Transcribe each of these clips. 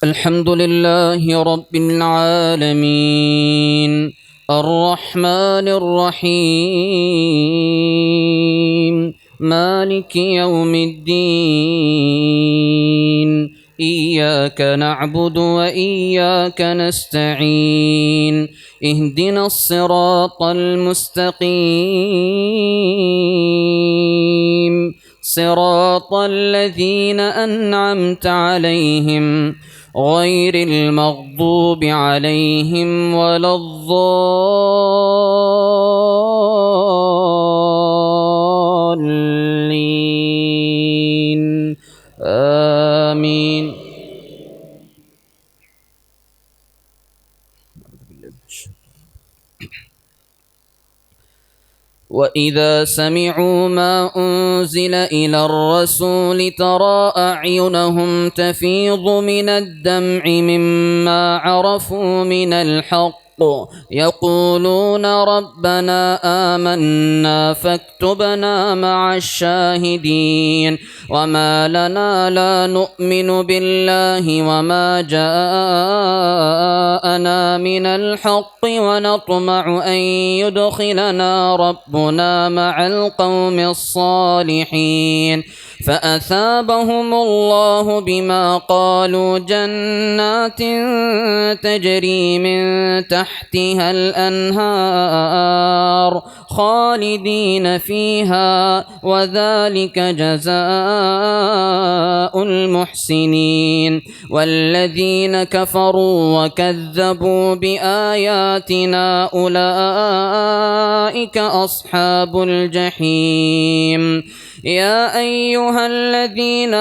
الحمد لله رب العالمين الرحمن الرحيم مالك يوم الدين إياك نعبد وإياك نستعين اهدنا الصراط المستقيم صراط الذين أنعمت عليهم غير المغضوب عليهم ولا الضالين آمين. وإذا سمعوا ما أنزل إلى الرسول ترى أعينهم تفيض من الدمع مما عرفوا من الحق يقولون ربنا آمنا فاكتبنا مع الشاهدين وما لنا لا نؤمن بالله وما جاءنا من الحق ونطمع أن يدخلنا ربنا مع القوم الصالحين فأثابهم الله بما قالوا جنات تجري من تحتها الأنهار خالدين فيها وذلك جزاء المحسنين والذين كفروا وكذبوا بآياتنا أولئك أصحاب الجحيم. يا أيها الذين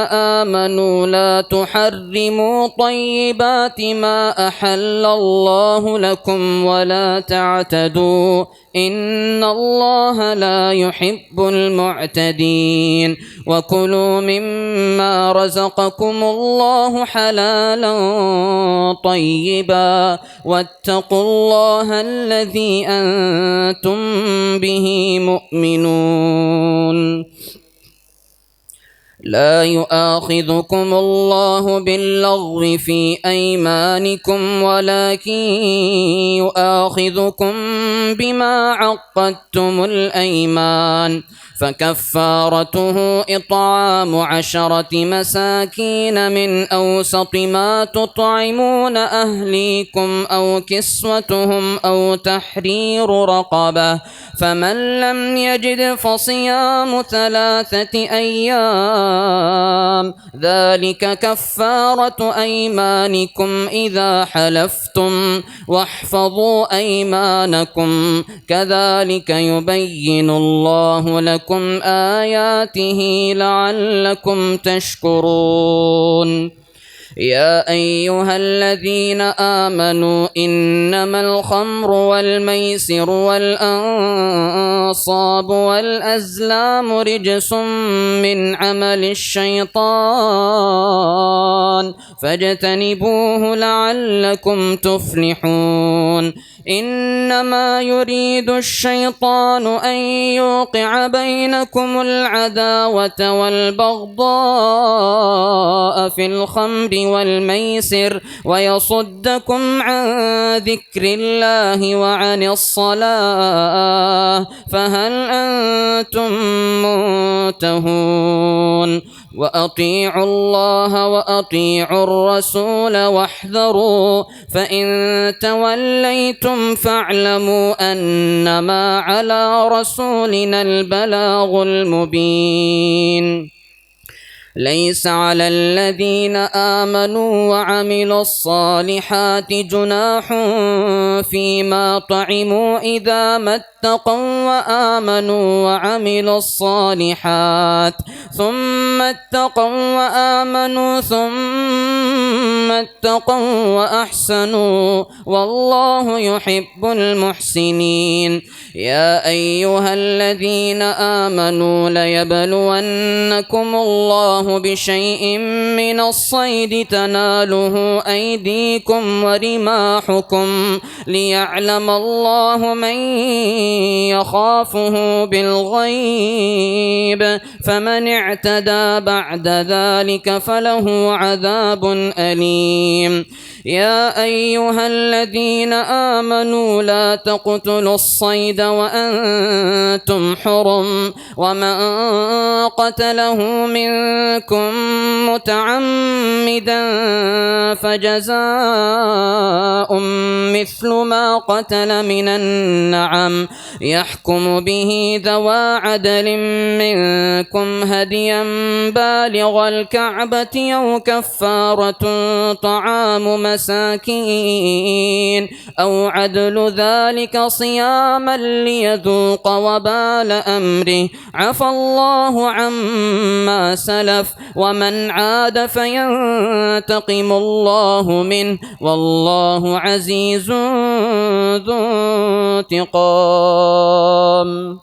آمنوا لا تحرموا طيبات ما أحل الله لكم ولا تعتدوا إن الله لا يحب المعتدين وكلوا مما رزقكم الله حلالا طيبا واتقوا الله الذي أنتم به مؤمنون. لا يؤاخذكم الله باللغو في أيمانكم ولكن يؤاخذكم بما عقدتم الأيمان فكفارته إطعام 10 مساكين من أوسط ما تطعمون أهليكم أو كسوتهم أو تحرير رقبة فمن لم يجد فصيام 3 أيام ذلك كفارة أيمانكم إذا حلفتم واحفظوا أيمانكم كذلك يبين الله لكم آياته لعلكم تشكرون. يا أيها الذين آمنوا إنما الخمر والميسر والأنصاب والأزلام رجس من عمل الشيطان فاجتنبوه لعلكم تفلحون. إنما يريد الشيطان أن يوقع بينكم العداوة والبغضاء في الخمر والميسر ويصدكم عن ذكر الله وعن الصلاة فهل أنتم منتهون؟ وأطيعوا الله وأطيعوا الرسول واحذروا فإن توليتم فاعلموا أنما على رسولنا البلاغ المبين. ليس على الذين آمنوا وعملوا الصالحات جناح فيما طعموا إذا ما اتقوا وآمنوا وعملوا الصالحات ثم اتقوا وآمنوا ثم اتقوا وأحسنوا والله يحب المحسنين. يا أيها الذين آمنوا ليبلونكم الله الله بشيء من الصيد تناله أيديكم ورماحكم ليعلم الله من يخافه بالغيب فمن اعتدى بعد ذلك فله عذاب أليم. يا أيها الذين آمنوا لا تقتلوا الصيد وأنتم حرم ومن قتله منكم متعمدا فجزاء مثل ما قتل من النعم يحكم به ذوى عدل منكم هديا بالغ الكعبة أو كفارة طعام مساكين أو عدل ذلك صياما ليذوق وبال أمره عفى الله عما سلف ومن عاد فينتقم الله منه والله عزيز ذو انتقام.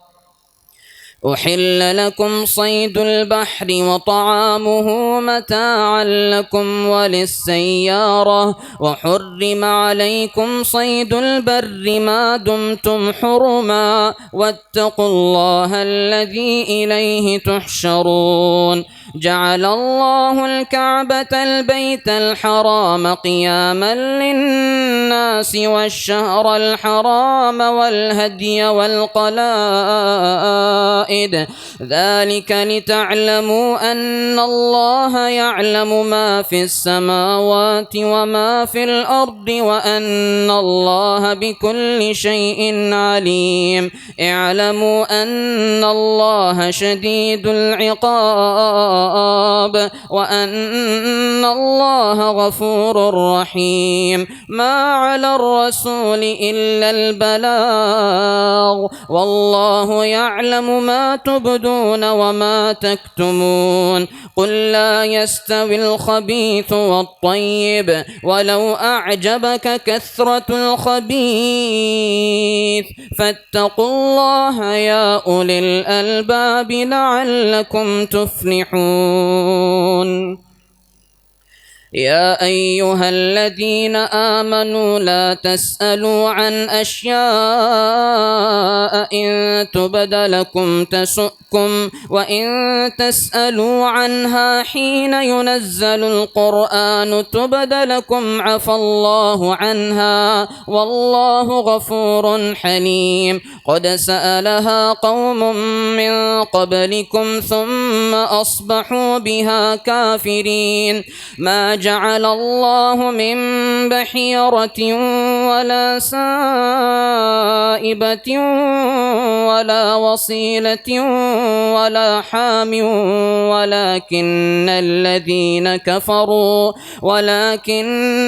أحل لكم صيد البحر وطعامه متاعا لكم وللسيارة وحرم عليكم صيد البر ما دمتم حرما واتقوا الله الذي إليه تحشرون. جعل الله الكعبة البيت الحرام قياما للناس والشهر الحرام والهدي والقلائد ذلك لتعلموا أن الله يعلم ما في السماوات وما في الأرض وأن الله بكل شيء عليم. اعلموا أن الله شديد العقاب وأن الله غفور رحيم. ما على الرسول إلا البلاغ والله يعلم ما تبدون وما تكتمون. قل لا يستوي الخبيث والطيب ولو أعجبك كثرة الخبيث فاتقوا الله يا أولي الألباب لعلكم تفلحون. يا أيها الذين آمنوا لا تسألوا عن أشياء إن تبد لكم تسؤكم وإن تسألوا عنها حين ينزل القرآن تبد لكم عفى الله عنها والله غفور حليم. قد سألها قوم من قبلكم ثم أصبحوا بها كافرين. ما جعل الله من بحيرة ولا سائبة ولا وصيلة ولا حام ولكن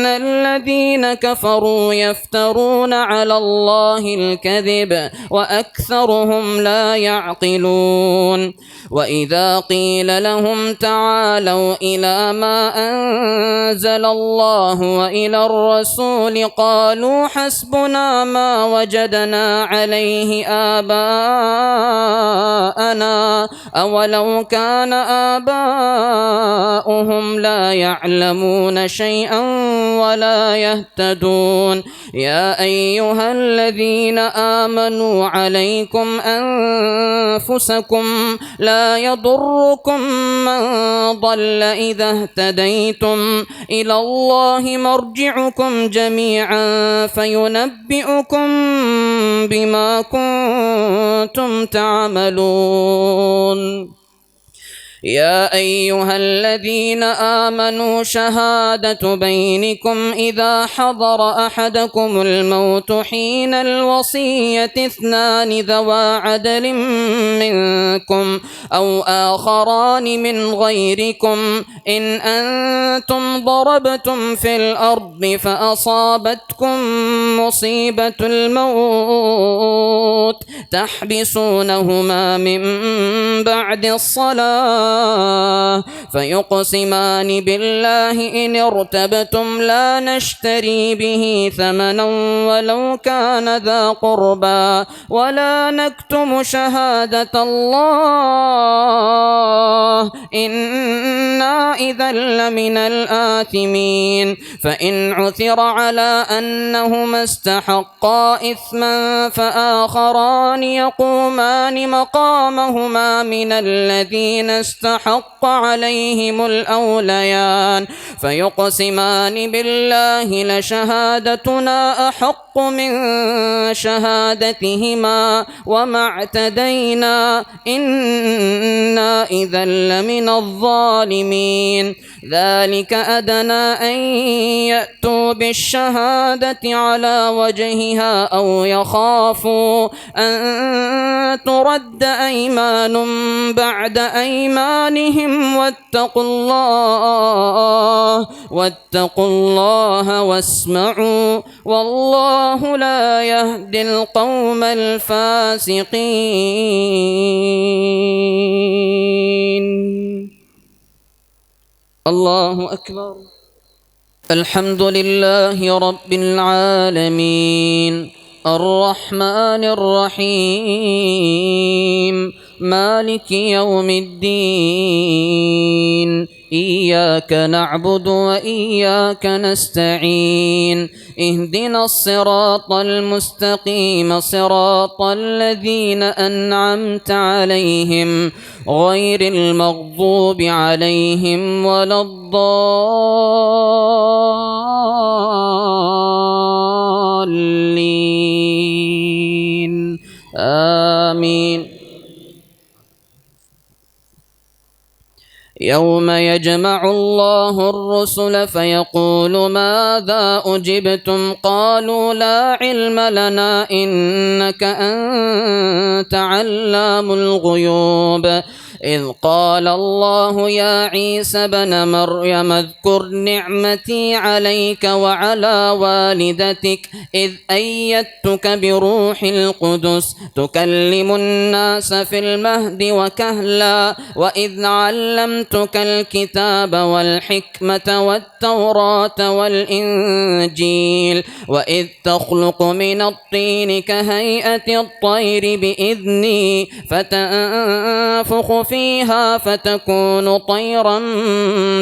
الذين كفروا يفترون على الله الكذب وأكثرهم لا يعقلون. وإذا قيل لهم تعالوا إلى ما أنزل الله وإلى الرسول قالوا حسبنا ما وجدنا عليه آباءنا أولو كان آباؤهم لا يعلمون شيئا ولا يهتدون. يا أيها الذين آمنوا عليكم أنفسكم لا يضركم من ضل إذا اهتديتم إلى الله مرجعكم جميعا فينبئكم بما كنتم تعملون. يا أيها الذين آمنوا شهادة بينكم إذا حضر أحدكم الموت حين الوصية اثنان ذوى عدل منكم أو آخران من غيركم إن أنتم ضربتم في الأرض فأصابتكم مصيبة الموت تحبسونهما من بعد الصلاة فيقسمان بالله إن ارتبتم لا نشتري به ثمنا ولو كان ذا قربى ولا نكتم شهادة الله إنا إذا لمن الآثمين. فإن عثر على أنهما استحقا إثما فآخران يقومان مقامهما من الذين استحق عليهم الأوليان فيقسمان بالله لشهادتنا أحق من شهادتهما وما اعتدينا إنا إذا لمن الظالمين. ذلك أدنى أن يأتوا بالشهادة على وجهها أو يخافوا أن ترد أيمان بعد أيمانهم واتقوا الله واسمعوا والله لا يهدي القوم الفاسقين. الله أكبر. الحمد لله رب العالمين الرحمن الرحيم مالك يوم الدين إياك نعبد وإياك نستعين اهدنا الصراط المستقيم صراط الذين أنعمت عليهم غير المغضوب عليهم ولا الضالين آمين. يوم يجمع الله الرسل فيقول ماذا أجبتم قالوا لا علم لنا إنك أنت علام الغيوب. إذ قال الله يا عيسى بن مريم اذكر نعمتي عليك وعلى والدتك إذ أيدتك بروح القدس تكلم الناس في المهد وكهلا وإذ علمتك الكتاب والحكمة والتوراة والإنجيل وإذ تخلق من الطين كهيئة الطير بإذني فتنفخ فيها فتكون طيرا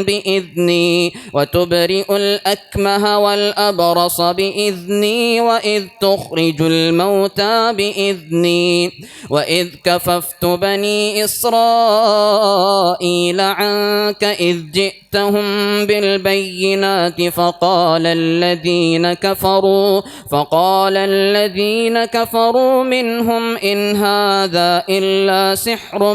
بإذني وتبرئ الأكمه والأبرص بإذني وإذ تخرج الموتى بإذني وإذ كففت بني إسرائيل عنك إذ جئتهم بالبينات فقال الذين كفروا منهم إن هذا إلا سحر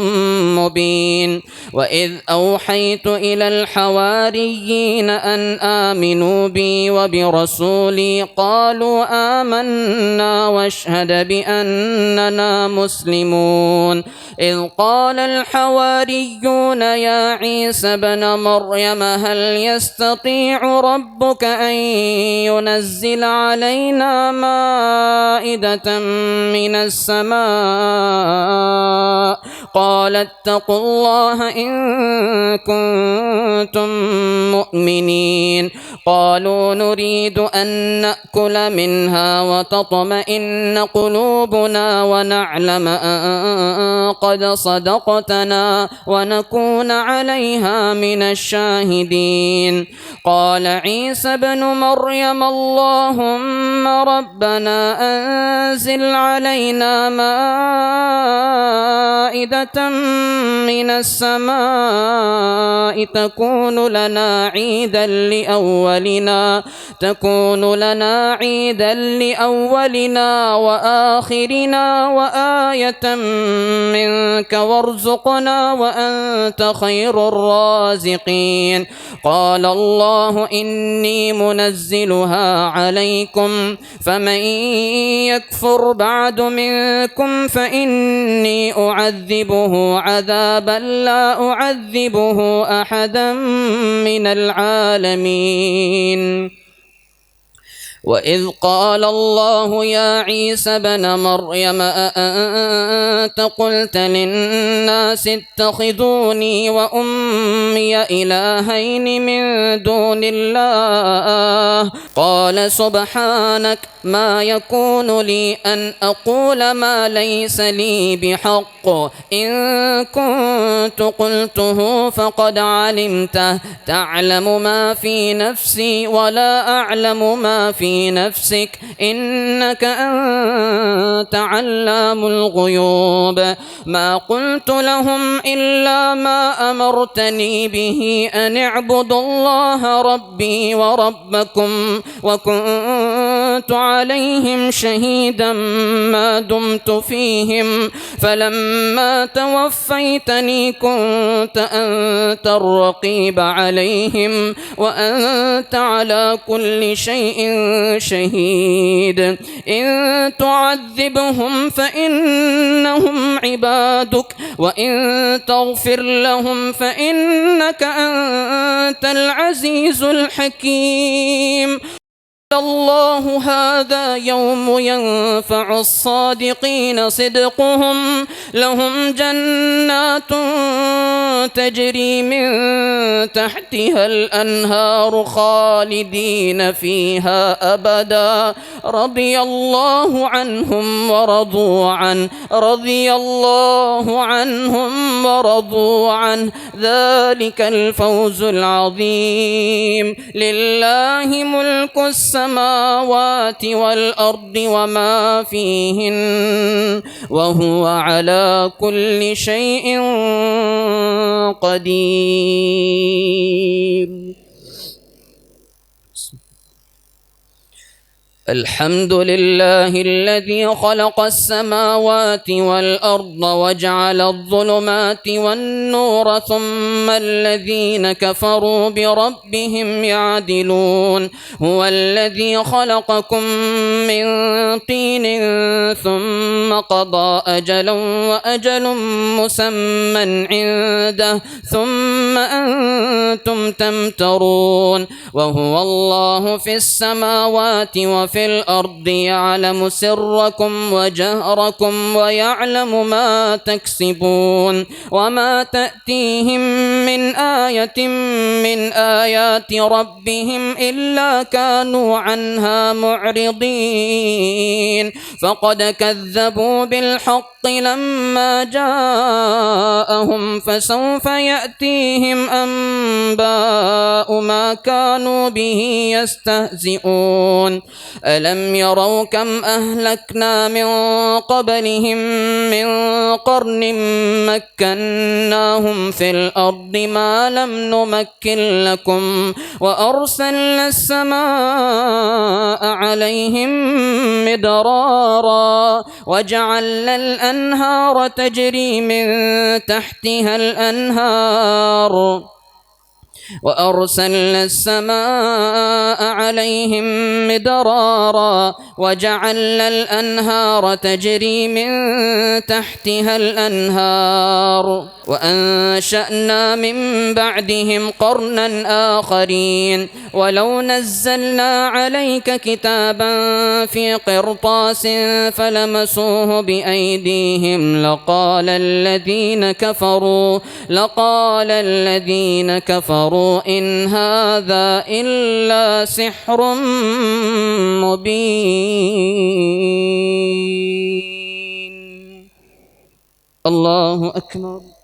مبين. وإذ أوحيت إلى الحواريين أن آمنوا بي وبرسولي قالوا آمنا واشهد بأننا مسلمون. إذ قال الحواريون يا عيسى بن مريم هل يستطيع ربك أن ينزل علينا مائدة من السماء قال اتقوا الله إن كنتم مؤمنين. قالوا نريد أن نأكل منها وتطمئن قلوبنا ونعلم أن قد صدقتنا ونكون عليها من الشاهدين. قال عيسى بن مريم اللهم ربنا أنزل علينا مائدة من السماء تكون لنا عيدا لأولنا وآخرنا وآية منك وارزقنا وأنت خير الرازقين. قال الله إني منزلها عليكم فمن يكفر بعد منكم فإني أعذبه عذابا لا أعذبه أحدا من العالمين. وإذ قال الله يا عيسى ابن مريم أأنت قلت للناس اتخذوني وأمي إلهين من دون الله قال سبحانك ما يكون لي أن أقول ما ليس لي بحق إن كنت قلته فقد علمته تعلم ما في نفسي ولا أعلم ما في نفسك إنك أنت علام الغيوب ما قلت لهم إلا ما أمرتني به أن اعبدوا الله ربي وربكم وكنت عليهم شهيدا ما دمت فيهم فلما توفيتني كنت أنت الرقيب عليهم وأنت على كل شيء شهيد إن تعذبهم فإنهم عبادك وإن تغفر لهم فإنك أنت العزيز الحكيم الله هذا يوم ينفع الصادقين صدقهم لهم جنات تجري من تحتها الأنهار خالدين فيها أبدا رضي الله عنهم ورضوا عنه ذلك الفوز العظيم لله ملك السماوات والأرض وما فيهن وهو على كل شيء قدير الحمد لله الذي خلق السماوات والأرض وجعل الظلمات والنور ثم الذين كفروا بربهم يعدلون هو الذي خلقكم من طين ثم قضى أجلا وأجل مسمى عنده ثم أنتم تمترون وهو الله في السماوات وفي الأرض يعلم سركم وجهركم ويعلم ما تكسبون وما تأتيهم من آية من آيات ربهم إلا كانوا عنها معرضين فقد كذبوا بالحق لما جاءهم فسوف يأتيهم أنباء ما كانوا به يستهزئون ألم يروا كم أهلكنا من قبلهم من قرن مكناهم في الأرض ما لم نمكن لكم وأرسلنا السماء عليهم مدرارا وجعلنا الأنهار تجري من تحتها الأنهار وأرسلنا السماء عليهم مدرارا وجعلنا الأنهار تجري من تحتها الأنهار وأنشأنا من بعدهم قرنا آخرين ولو نزلنا عليك كتابا في قرطاس فلمسوه بأيديهم لقال الذين كفروا إن هذا إلا سحر مبين الله أكبر